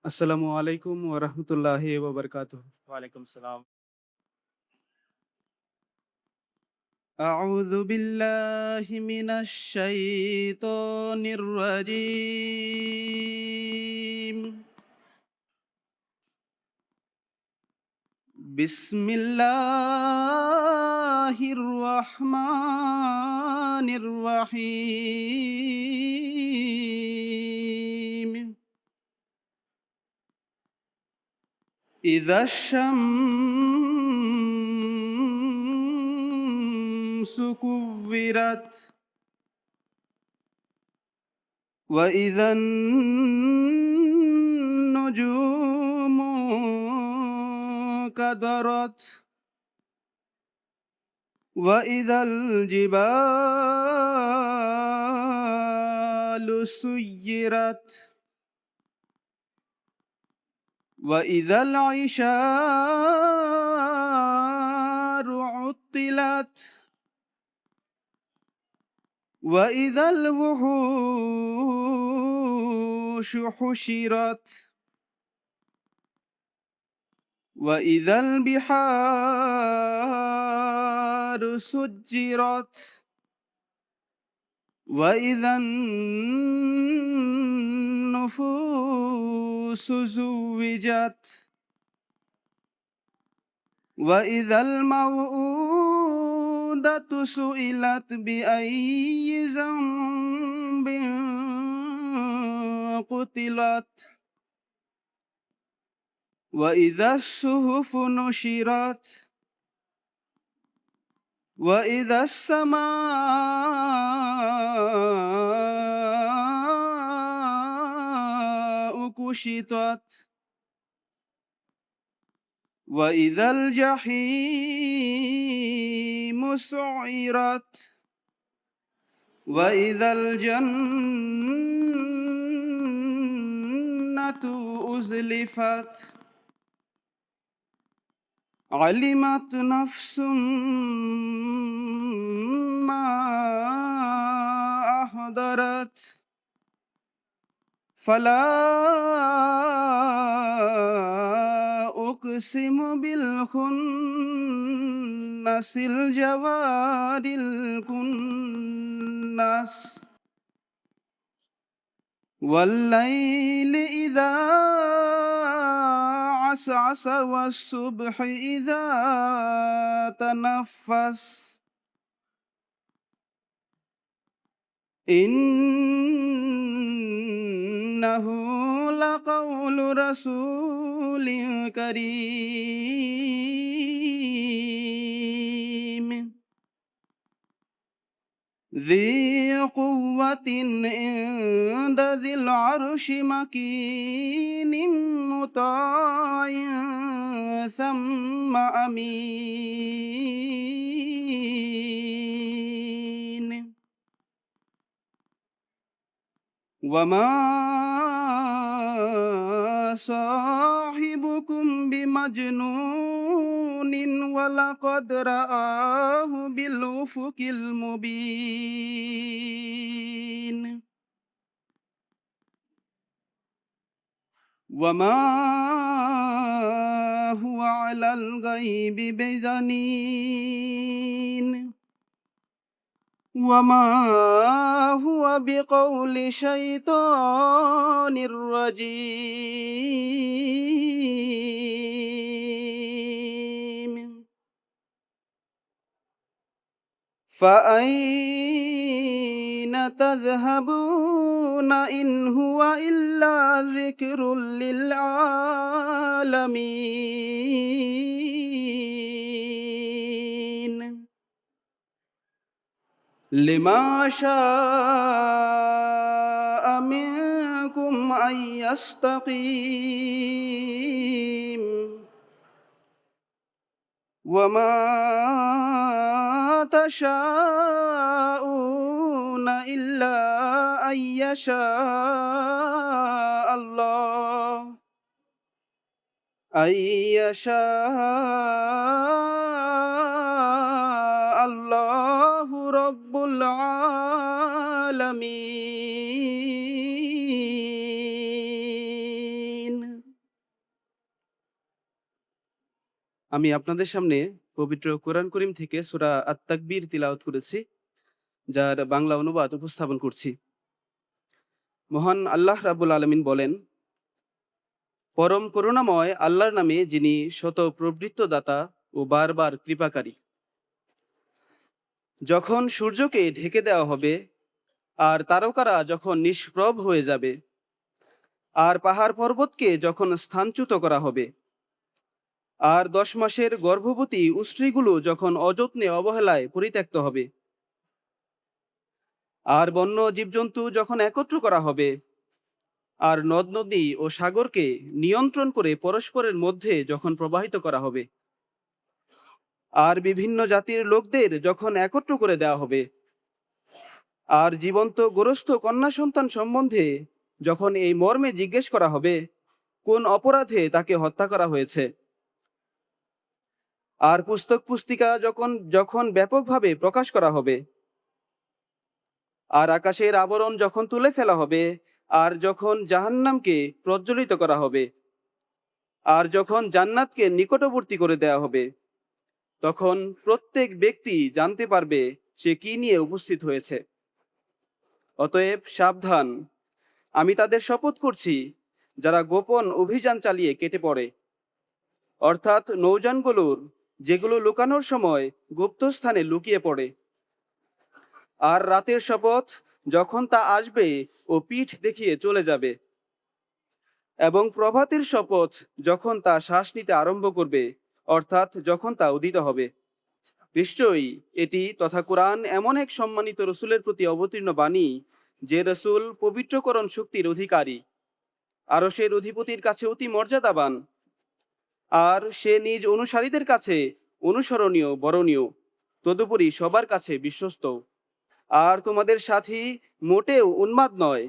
আসসালামু আলাইকুম ওয়া রাহমাতুল্লাহি ওয়া বারাকাতুহু। ওয়ালাইকুম সালাম। আউযু বিল্লাহি মিনাশ শাইতানির রাজীম। বিসমিল্লাহির রাহমানির রাহিম। ইযাশ শামসু কুব্বিরাত وإذا النجوم كدرت وإذا الجبال سيرت وإذا العشار عطلت وإذا الوحوش حشرت وإذا البحار سجرت وإذا النفوس زوجت وإذا الموءودة سئلت بأي ذنب قتلت وإذا الصحف نشرت وإذا السماء كشطت وإذا الجحيم سعرت وإذا الجنة أزلفت علمت نفس ما أحضرت فلا أقسم بالخنس الجوار الكنس والليل إذا عسعس والصبح إذا تنفس إنه لقول رسول كريم ذي قوة عند ذي العرش مكين مطاع ثم أمين وما صاحبكم بمجنون ولقد رآه بالأفق المبين وما هو على الغيب بضنين وما هو بقول شيطان رجيم فأين تذهبون إن هو إلا ذكر للعالمين لمن شاء منكم أن يستقيم وما تشاءون إلا أن يشاء الله أن يشاء الله رب العالمين আমি আপনাদের সামনে পবিত্র কোরআন করিম থেকে সূরা আত-তাকবীর তিলাওয়াত করেছি, যার বাংলা অনুবাদ উপস্থাপন করছি। মহান আল্লাহ রাব্বুল আলামিন বলেন, পরম করুণাময় আল্লাহর নামে, যিনি শত প্রবৃত্ত দাতা ও বারবার কৃপাকারী। যখন সূর্যকে ঢেকে দেওয়া হবে, আর তারকারা যখন নিষ্প্রভ হয়ে যাবে, আর পাহাড় পর্বতকে যখন স্থানচ্যুত করা হবে, আর 10 মাসের গর্ভবতী স্ত্রীগুলো যখন অযত্নে অবহেলায় পরিত্যক্ত হবে, আর বন্য জীবজন্তু যখন একত্র করা হবে, আর নদ নদী ও সাগরকে নিয়ন্ত্রণ করে পরস্পরের মধ্যে যখন প্রবাহিত করা হবে, আর বিভিন্ন জাতির লোকদের যখন একত্র করে দেওয়া হবে, আর জীবন্ত গোরস্থ কন্যা সন্তান সম্বন্ধে যখন এই মর্মে জিজ্ঞেস করা হবে, কোন অপরাধে তাকে হত্যা করা হয়েছে, আর পুস্তক পুস্তিকা যখন যখন ব্যাপকভাবে প্রকাশ করা হবে, আর আকাশের আবরণ যখন তুলে ফেলা হবে, আর যখন জাহান্নামকে প্রজ্বলিত করা হবে, আর যখন জান্নাতকে নিকটবর্তী করে দেয়া হবে, তখন প্রত্যেক ব্যক্তি জানতে পারবে সে কি নিয়ে উপস্থিত হয়েছে। অতএব সাবধান, আমি তাদের শপথ করছি যারা গোপন অভিযান চালিয়ে কেটে পড়ে, অর্থাৎ নৌযানগুলোর যেগুলো লুকানোর সময় গুপ্তস্থানে লুকিয়ে পড়ে, আর রাতের শপথ যখন তা আসবে ও পিঠ দেখিয়ে চলে যাবে, এবং প্রভাতের শপথ যখন তা শ্বাস নিতে আরম্ভ করবে, অর্থাৎ যখন তা উদিত হবে। নিশ্চয়ই এটি তথা কোরআন এমন এক সম্মানিত রসুলের প্রতি অবতীর্ণ বাণী, যে রসুল পবিত্রকরণ শক্তির অধিকারী, আরশের অধিপতির কাছে অতি মর্যাদাবান, আর সে নিজ অনুসারীদের কাছে অনুসরণীয় বরণীয়, তদুপরি সবার কাছে বিশ্বস্ত। আর তোমাদের সাথী মোটেও উন্মাদ নয়,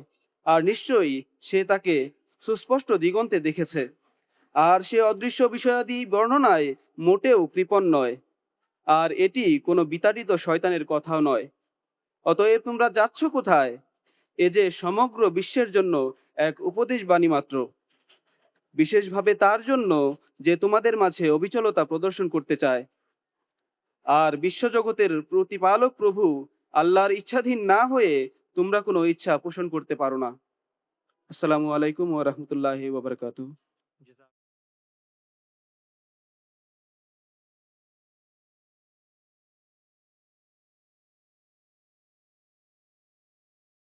আর নিশ্চয়ই সে তাকে সুস্পষ্ট দিগন্তে দেখেছে, আর সে অদৃশ্য বিষয়াদি বর্ণনায় মোটেও কৃপণ নয়, আর এটি কোনো বিতাড়িত শয়তানের কথাও নয়। অতএব তোমরা যাচ্ছ কোথায়? এ যে সমগ্র বিশ্বের জন্য এক উপদেশ বাণী মাত্র, বিশেষভাবে তার জন্য যে তোমাদের মাঝে অবিচলতা প্রদর্শন করতে চায়। আর বিশ্বজগতের প্রতিপালক প্রভু আল্লাহর ইচ্ছাধীন না হয়ে তোমরা কোনো ইচ্ছা পোষণ করতে পারো না। আসসালামু আলাইকুম ওয়া রাহমাতুল্লাহি ওয়া বারাকাতুহু।